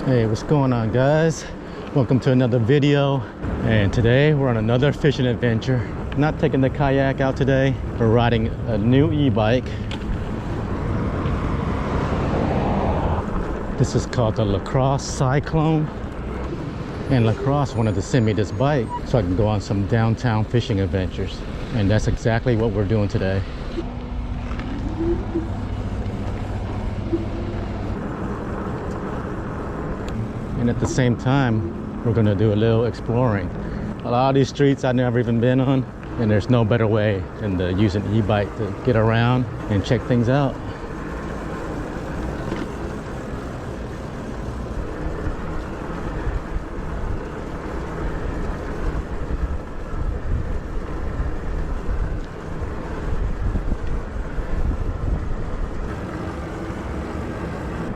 Hey, what's going on, guys? Welcome to another video, and today we're on another fishing adventure. Not taking the kayak out today. We're riding a new e-bike. This is called the Lacros Cyclone, and Lacros wanted to send me this bike so I can go on some downtown fishing adventures, and that's exactly what we're doing today. And at the same time, we're gonna do a little exploring. A lot of these streets I've never even been on, and there's no better way than to use an e-bike to get around and check things out.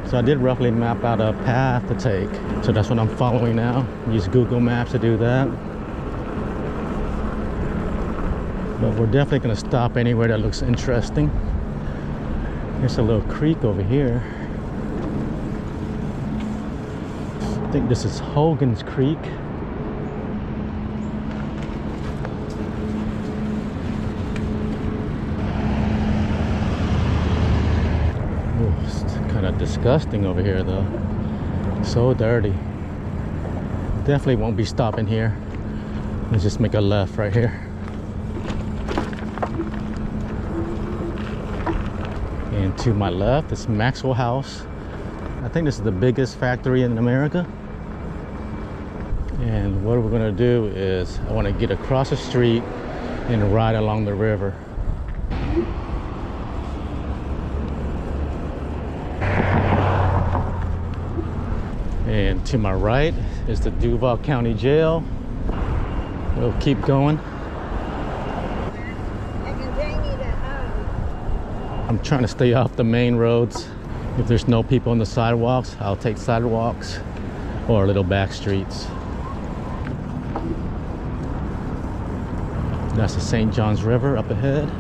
So I did roughly map out a path to take. So that's what I'm following now. Use Google Maps to do that. But we're definitely gonna stop anywhere that looks interesting. There's a little creek over here. I think this is Hogan's Creek. Kind of disgusting over here though. So dirty. Definitely won't be stopping here. Let's just make a left right here. And to my left is Maxwell House. I think this is the biggest factory in America. And what we're gonna do is I want to get across the street and ride along the river. And to my right is the Duval County Jail. We'll keep going. I'm trying to stay off the main roads. If there's no people on the sidewalks, I'll take sidewalks or little back streets. That's the St. Johns River up ahead.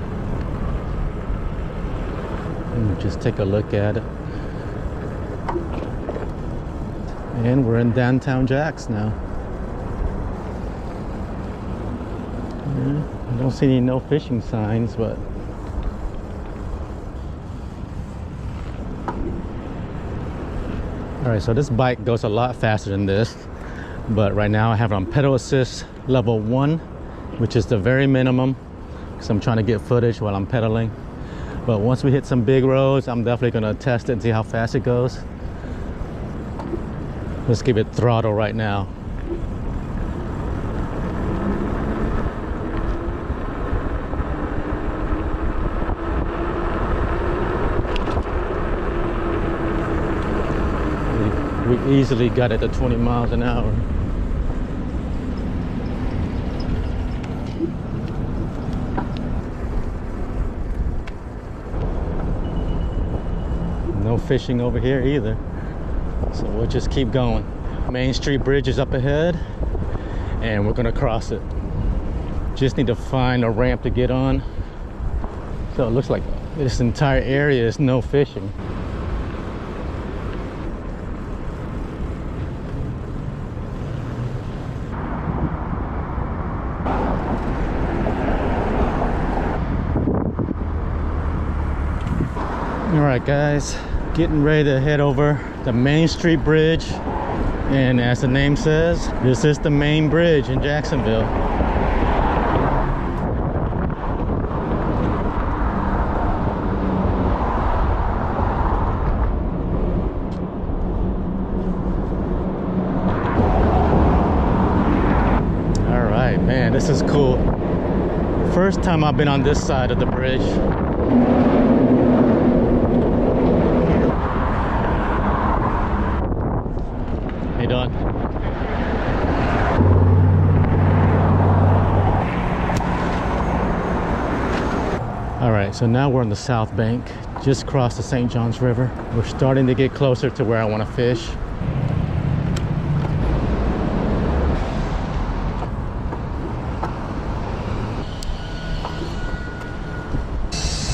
And just take a look at it. And we're in downtown Jax now. Yeah, I don't see any no fishing signs, but all right, so this bike goes a lot faster than this, but right now I have it on pedal assist level 1, which is the very minimum, because I'm trying to get footage while I'm pedaling. But once we hit some big roads, I'm definitely gonna test it and see how fast it goes. Let's give it throttle right now. We easily got it to 20 miles an hour. No fishing over here either. So we'll just keep going. Main Street Bridge is up ahead, and we're gonna cross it. Just need to find a ramp to get on. So it looks like this entire area is no fishing. All right, guys, getting ready to head over the Main Street Bridge, and as the name says, this is the main bridge in Jacksonville. All right, man, this is cool. First time I've been on this side of the bridge. Done. All right, so now we're on the south bank, just crossed the St. Johns River. We're starting to get closer to where I want to fish.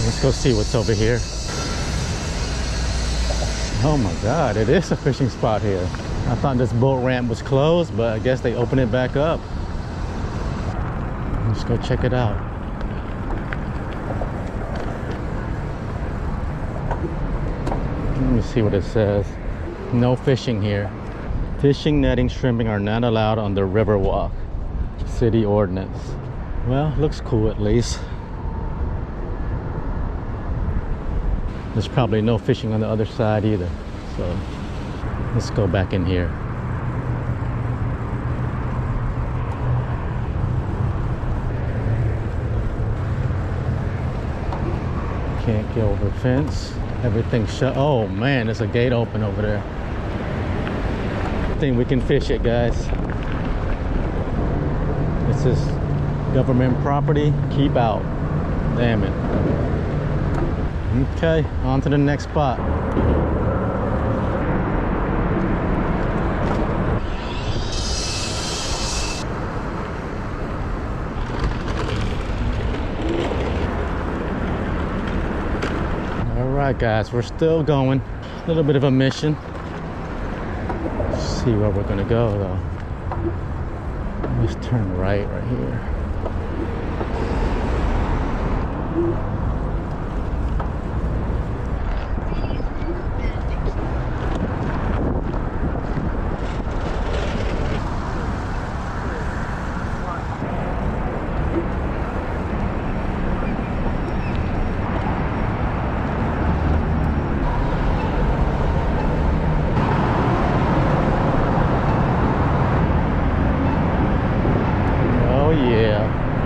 Let's go see what's over here. Oh my God, it is a fishing spot here. I thought this boat ramp was closed, but I guess they opened it back up. Let's go check it out. Let me see what it says. No fishing here. Fishing, netting, shrimping are not allowed on the Riverwalk. City ordinance. Well, looks cool at least. There's probably no fishing on the other side either. So let's go back in here. Can't get over the fence. Everything's shut. Oh man, there's a gate open over there. I think we can fish it, guys. This is government property. Keep out. Damn it. Okay, on to the next spot. Alright guys, we're still going. A little bit of a mission. Let's see where we're gonna go though. Let's turn right here.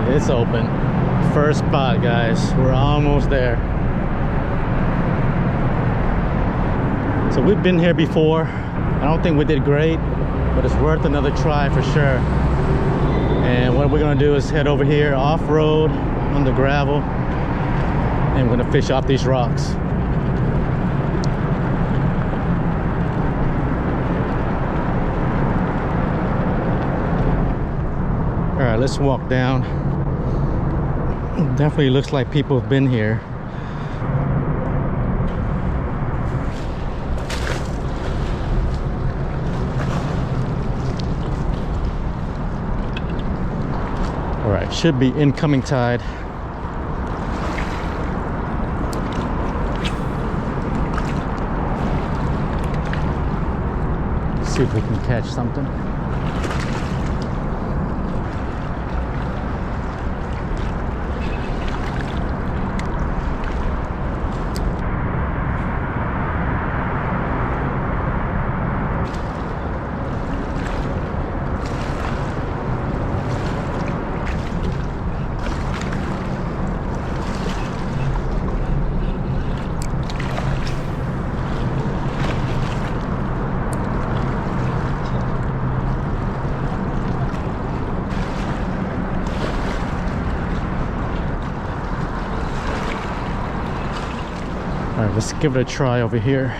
It's open. First spot, guys. We're almost there. So we've been here before. I don't think we did great, but it's worth another try for sure. And what we're gonna do is head over here off-road on the gravel, and we're gonna fish off these rocks. All right, let's walk down. Definitely looks like people have been here. All right, should be incoming tide. Let's see if we can catch something. All right, let's give it a try over here.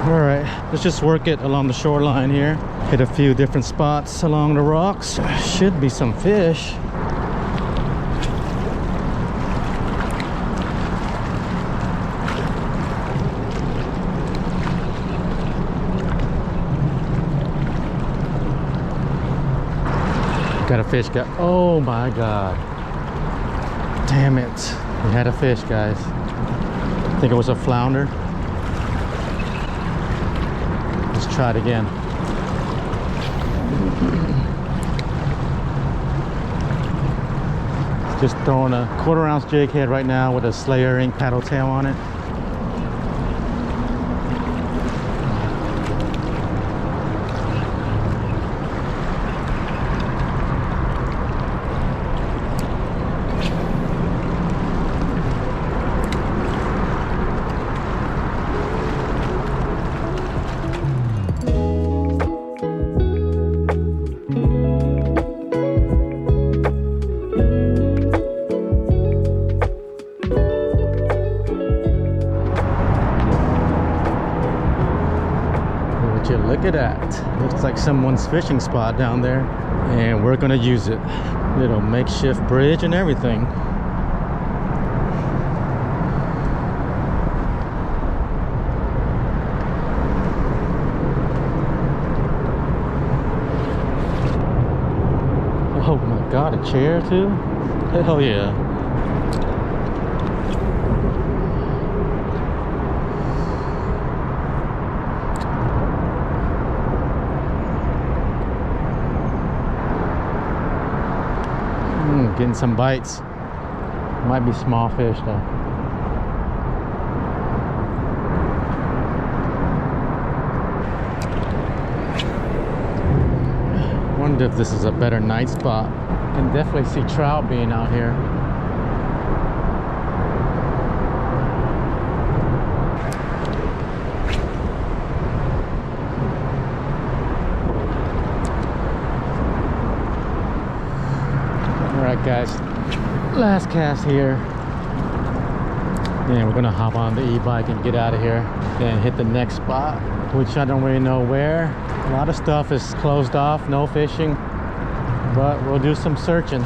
All right, let's just work it along the shoreline here. Hit a few different spots along the rocks. Should be some fish. Got a fish, oh my God. Damn it. We had a fish, guys. I think it was a flounder. Let's try it again. Just throwing a 1/4 ounce jig head right now with a Slayer ink paddle tail on it. Would you look at that? Looks like someone's fishing spot down there, and we're gonna use it. Little makeshift bridge and everything. Oh my god, a chair too? Hell yeah. Getting some bites. Might be small fish though. Wonder if this is a better night spot. Can definitely see trout being out here. Alright guys, last cast here. And we're gonna hop on the e-bike and get out of here. Then hit the next spot, which I don't really know where. A lot of stuff is closed off, no fishing. But we'll do some searching.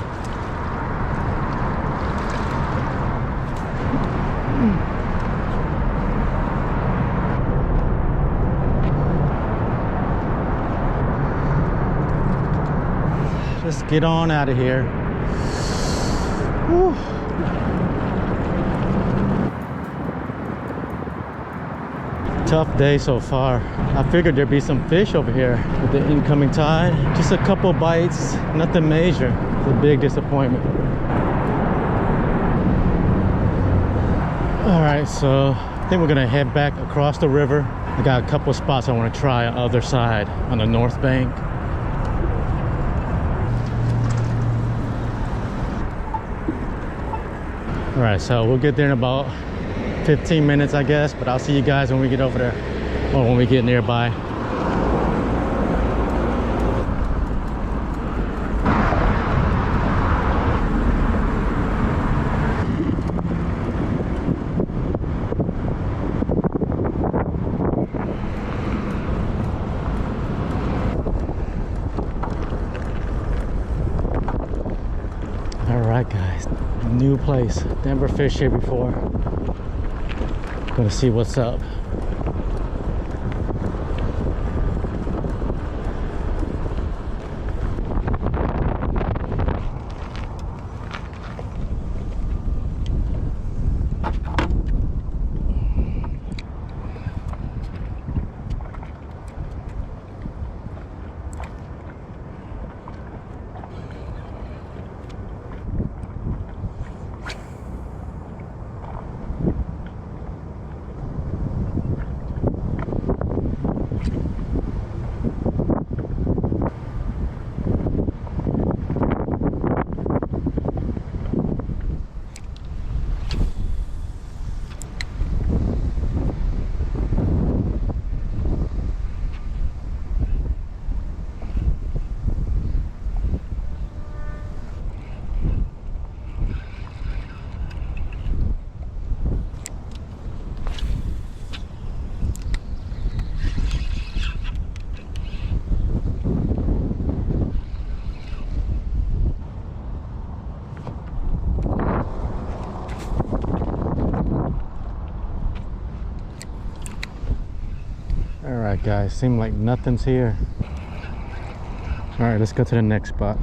Let's get on out of here. Whew. Tough day so far. I figured there'd be some fish over here with the incoming tide. Just a couple bites, nothing major. It's a big disappointment. All right, so I think we're gonna head back across the river. I got a couple spots I want to try on the other side, on the north bank. All right, so we'll get there in about 15 minutes, I guess, but I'll see you guys when we get over there, or when we get nearby. All right, guys, new place. Never fished here before. Gonna see what's up. Alright guys, seem like nothing's here. Alright, let's go to the next spot.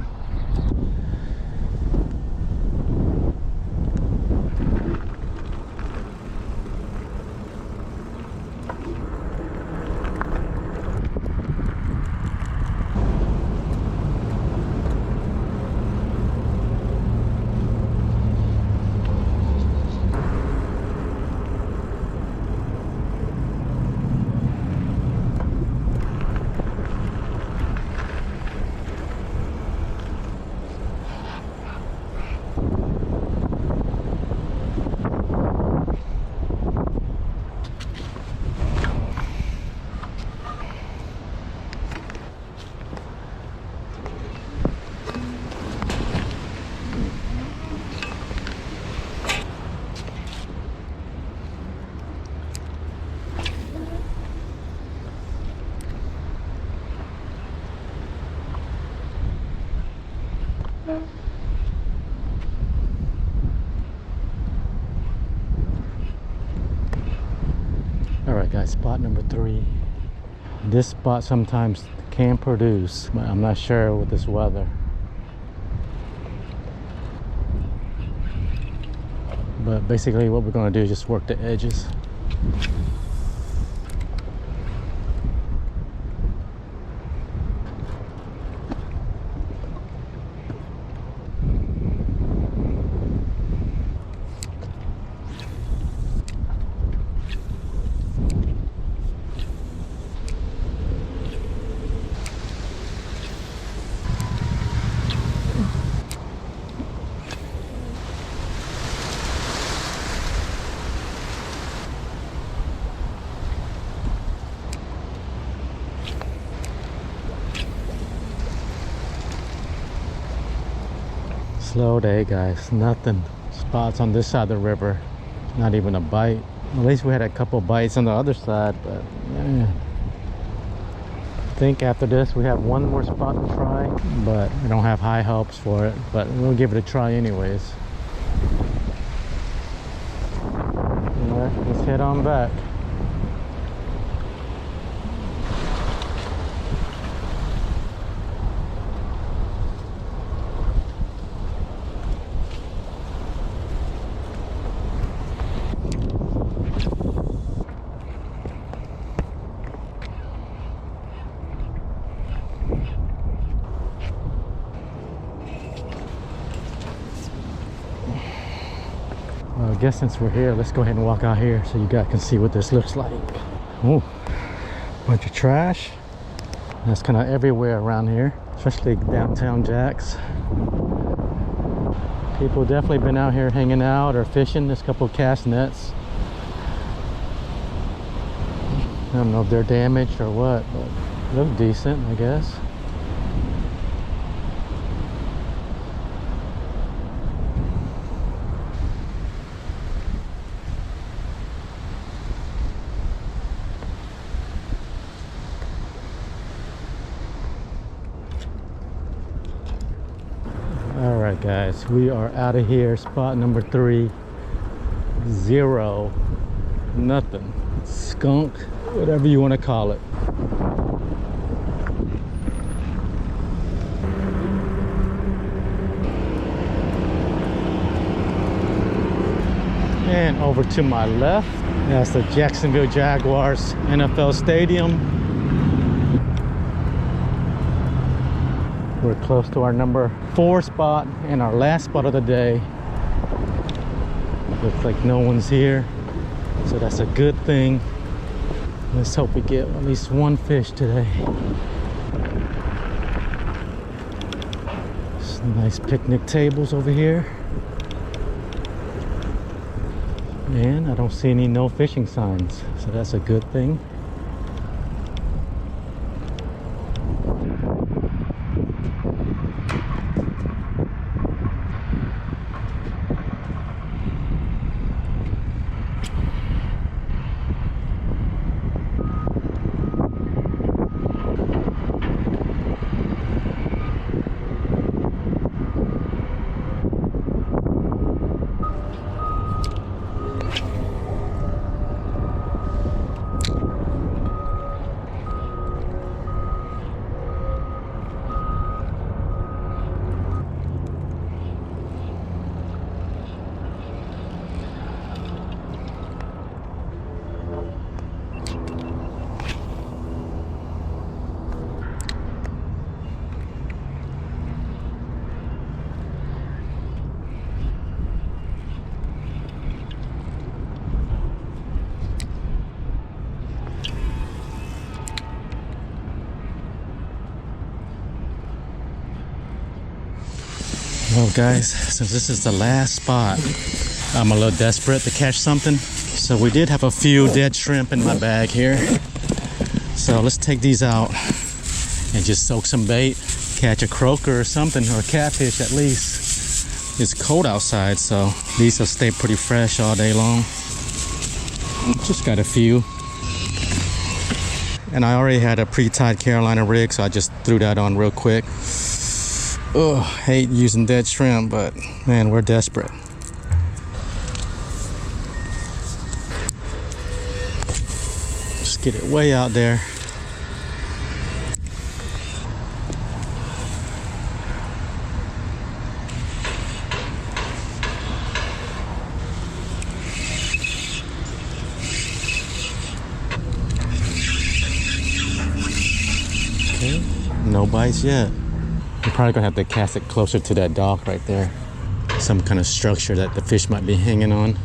All right guys, spot number 3. This spot sometimes can produce, but I'm not sure with this weather. But basically what we're going to do is just work the edges. Slow day guys, nothing. Spots on this side of the river, not even a bite. At least we had a couple bites on the other side, but yeah. I think after this we have one more spot to try, but I don't have high hopes for it, but we'll give it a try anyways. Alright, let's head on back. Well, I guess since we're here, let's go ahead and walk out here so you guys can see what this looks like. Oh, bunch of trash. That's kind of everywhere around here, especially downtown Jacks. People definitely been out here hanging out or fishing. There's a couple of cast nets. I don't know if they're damaged or what, but look decent, I guess. Alright guys, we are out of here. Spot number 3. 0. Nothing. Skunk, whatever you want to call it. And over to my left, that's the Jacksonville Jaguars NFL Stadium. We're close to our number 4 spot and our last spot of the day. Looks like no one's here, so that's a good thing. Let's hope we get at least one fish today. Some nice picnic tables over here. And I don't see any no fishing signs, so that's a good thing. Well guys, since this is the last spot, I'm a little desperate to catch something. So we did have a few dead shrimp in my bag here. So let's take these out and just soak some bait, catch a croaker or something, or a catfish at least. It's cold outside, so these will stay pretty fresh all day long. Just got a few. And I already had a pre-tied Carolina rig, so I just threw that on real quick. Oh, hate using dead shrimp, but man, we're desperate. get it way out there. Okay, no bites yet. We're probably gonna have to cast it closer to that dock right there. Some kind of structure that the fish might be hanging on.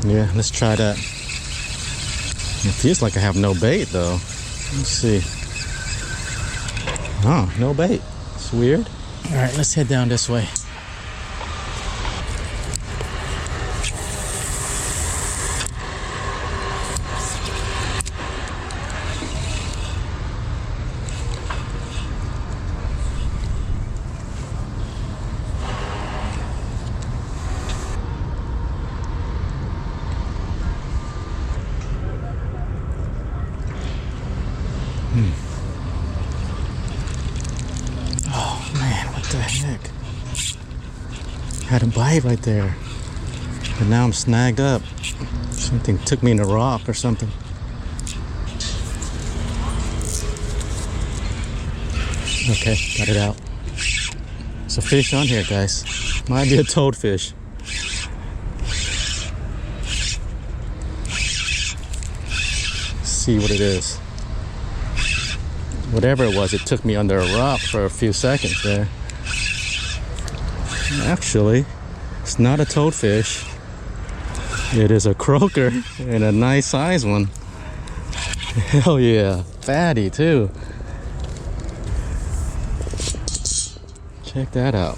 Yeah, let's try that. It feels like I have no bait though. Let's see. Oh, no bait. It's weird. All right, let's head down this way. Oh man, what the heck? Had a bite right there. But now I'm snagged up. Something took me in a rock or something. Okay, got it out. There's a fish on here, guys. Might be a toadfish. See what it is. Whatever it was, it took me under a rock for a few seconds there. Actually, it's not a toadfish. It is a croaker, and a nice size one. Hell yeah, fatty too. Check that out.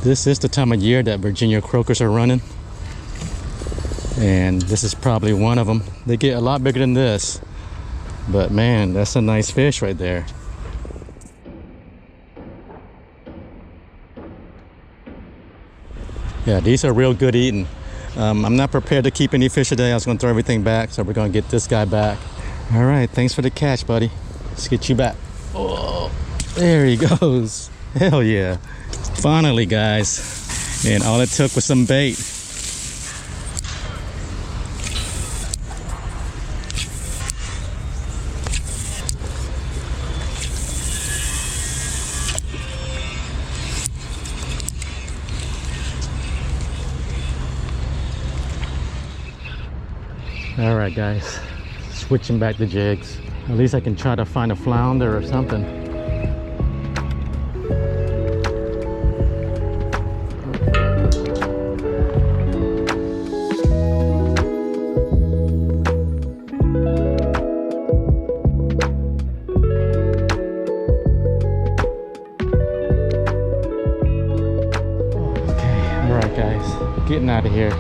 This is the time of year that Virginia croakers are running. And this is probably one of them. They get a lot bigger than this. But man, that's a nice fish right there. Yeah, these are real good eating. I'm not prepared to keep any fish today. I was gonna throw everything back, so we're gonna get this guy back. All right, thanks for the catch, buddy. Let's get you back. Oh, there he goes. Hell yeah. Finally, guys. And all it took was some bait. All right, guys, switching back to jigs. At least I can try to find a flounder or something. Okay, all right, guys, getting out of here.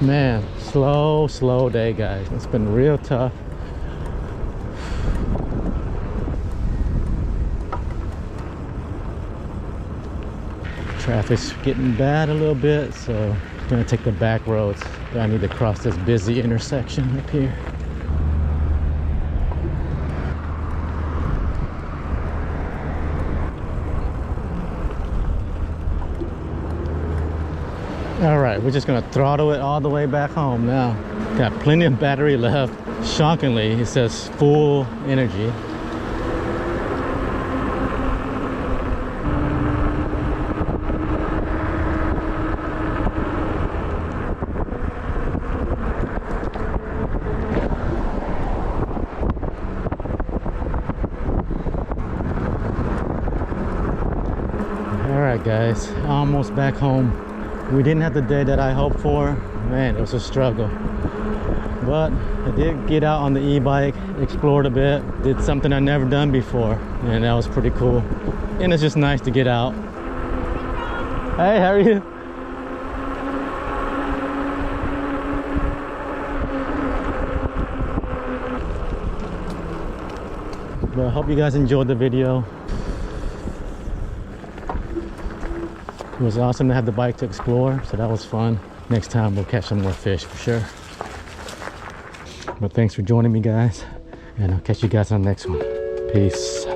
Man, slow day, guys. It's been real tough. Traffic's getting bad a little bit, so I'm gonna take the back roads. I need to cross this busy intersection up here. All right, we're just gonna throttle it all the way back home now. Got plenty of battery left. Shockingly, it says full energy. All right, guys, almost back home. We didn't have the day that I hoped for. Man, it was a struggle. But I did get out on the e-bike, explored a bit, did something I've never done before, and that was pretty cool. And it's just nice to get out. Hey, how are you? But I hope you guys enjoyed the video. It was awesome to have the bike to explore, so that was fun. Next time we'll catch some more fish for sure. But thanks for joining me, guys, and I'll catch you guys on the next one. Peace.